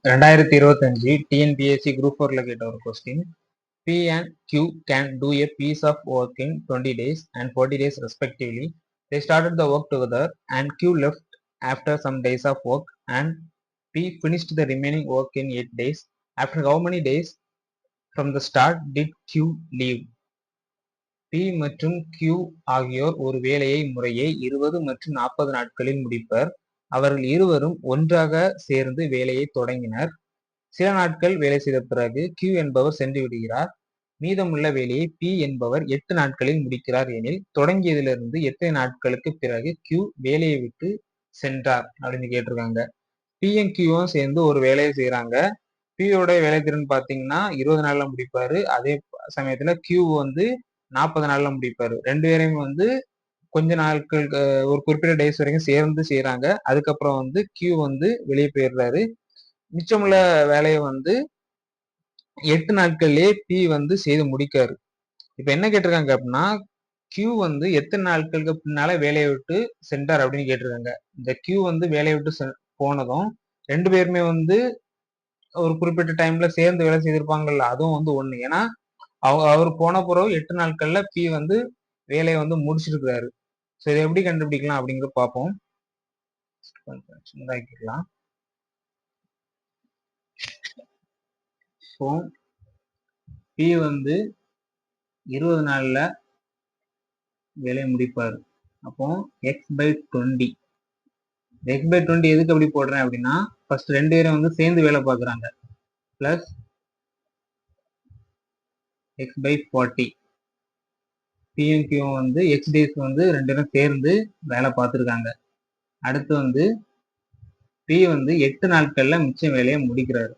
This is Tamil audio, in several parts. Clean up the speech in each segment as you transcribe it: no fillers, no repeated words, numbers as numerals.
2025 டிஎன்பிஎஸ்சி குரூப் 4ல கேட்ட ஒரு question. P and Q can do a piece of work in 20 days and 40 days respectively. They started the work together and Q left after some days of work and P finished the remaining work in 8 days. After how many days from the start did Q leave? P மற்றும் Q ஆகியோர் ஒரு வேலையை முறையே 20 மற்றும் 40 நாட்களில் முடிப்பர். அவர்கள் இருவரும் ஒன்றாக சேர்ந்து வேலையை தொடங்கினர். சில நாட்கள் வேலை செய்த பிறகு Q என்பவர் சென்று விடுகிறார். மீதமுள்ள வேலையை P என்பவர் 8 நாட்களில் முடிக்கிறார் எனில் தொடங்கியதிலிருந்து எத்தனை நாட்களுக்கு பிறகு Q வேலையை விட்டு சென்றார் அப்படின்னு கேட்டிருக்காங்க. Pயும் Qவும் சேர்ந்து ஒரு வேலையை செய்யறாங்க. Pயோட வேலைத்திறன் பாத்தீங்கன்னா 20 நாள்ல முடிப்பாரு. அதே சமயத்துல Q வந்து 40 நாள்ல முடிப்பாரு. ரெண்டு பேரையும் வந்து கொஞ்ச நாட்கள் ஒரு குறிப்பிட்ட டேஸ் வரைக்கும் சேர்ந்து செய்யறாங்க. அதுக்கப்புறம் வந்து Q வந்து வெளியே போயிடுறாரு. மிச்சமுள்ள வேலையை வந்து 8 நாட்கள்லயே P வந்து செய்து முடிக்காரு. இப்ப என்ன கேட்டிருக்காங்க அப்படின்னா, Q வந்து எத்தனை நாட்களுக்கு பின்னால வேலையை விட்டு சென்றார் அப்படின்னு கேட்டிருக்காங்க. இந்த Q வந்து வேலையை விட்டு போனதும் ரெண்டு பேருமே வந்து ஒரு குறிப்பிட்ட டைம்ல சேர்ந்து வேலை செய்திருப்பாங்கல்ல, அதுவும் வந்து ஒண்ணு. ஏன்னா அவர் போன பிறகு 8 நாட்கள்ல P வந்து வேலையை வந்து முடிச்சிருக்கிறாரு. ஸோ இதை எப்படி கண்டுபிடிக்கலாம் அப்படிங்கிறத பார்ப்போம். சின்னதாக்கிக்கலாம். ஸோ P வந்து 20 நாள்ல வேலையை முடிப்பாரு. அப்போ x/20 x/20 எதுக்கு அப்படி போடுறேன் அப்படின்னா, ஃபர்ஸ்ட் ரெண்டு பேரும் வந்து சேர்ந்து வேலை பார்க்குறாங்க. பிளஸ் x/40 Pயும் Qவும் வந்து x டேஸ் வந்து ரெண்டு பேரும் சேர்ந்து வேலை பார்த்துருக்காங்க. அடுத்து வந்து P வந்து 8 நாட்கள்ல மிச்ச வேலையை முடிக்கிறாரு.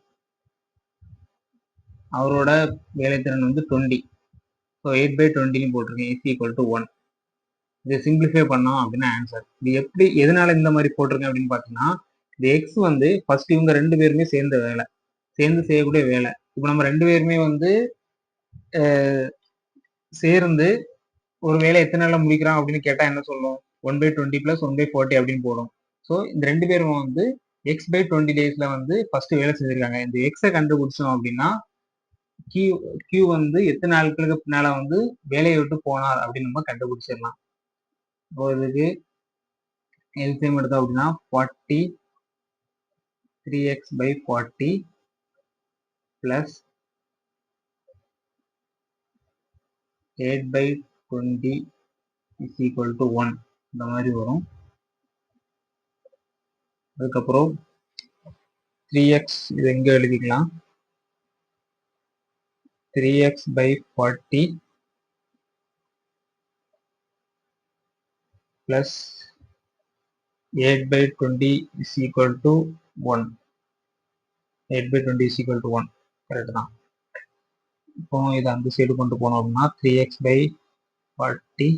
அவரோட வேலைத்திறன் வந்து 20. ஸோ 8/20 போட்டிருக்கேன். is equal to 1. இதை சிம்பிளிஃபை பண்ணோம் அப்படின்னா ஆன்சர். இது எப்படி எதனால இந்த மாதிரி போட்டிருக்கேன் அப்படின்னு பார்த்தீங்கன்னா, இந்த எக்ஸ் வந்து ஃபர்ஸ்ட் இவங்க ரெண்டு பேருமே சேர்ந்து செய்யக்கூடிய வேலை. இப்போ நம்ம ரெண்டு பேருமே வந்து சேர்ந்து ஒரு வேலை எத்தனை நாள்ல முடிக்கிறோம் அப்படின்னு கேட்டா என்ன சொல்லும்? 1/20 + 1/40 அப்படின்னு போடும். ஸோ இந்த ரெண்டு பேரும் வந்து x/20 டேஸ்ல வந்து ஃபர்ஸ்ட் வேலை செஞ்சிருக்காங்க. இந்த எக்ஸை கண்டுபிடிச்சோம் அப்படின்னா Q வந்து எத்தனை நாட்களுக்கு பின்னால வந்து வேலையை விட்டு போனார் அப்படின்னு நம்ம கண்டுபிடிச்சிடலாம். இதுக்கு எல்சிஎம் எடுத்தோம் அப்படின்னா 40 3x/40 plus 8/20 is equal to 1 இந்த மாதிரி வரும். அதுக்கப்புறம் 3x இது எங்க எழுதிக்கலாம், 3x/40 plus 8/20 is equal to 1. 8/20 is equal to 1 correct தான். இப்போ இதை அந்த சைடு கொண்டு போனோம் அப்படின்னா 3x/40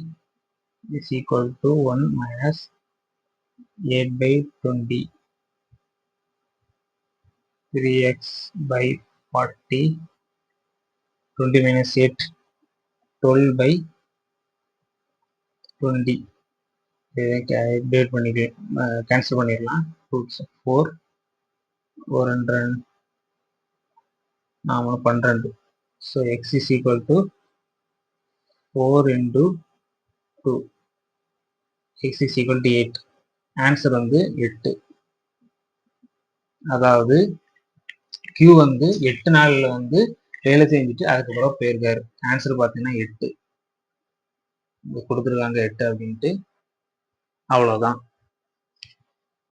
is equal to 1 minus 8/20. 3x/40 20 minus 8 12/20. Cancel பண்ணிடலாம். 4 12. So x is equal to 4 into 2. x is equal to 8. Answer வந்து 8. அதாவது Q வந்து 8 நாள்ல வந்து வேலை செஞ்சுட்டு அதுக்கப்புறம் போயிருக்காரு. ஆன்சர் பார்த்தீங்கன்னா 8 கொடுத்துருக்காங்க 8 அப்படின்ட்டு. அவ்வளவுதான்.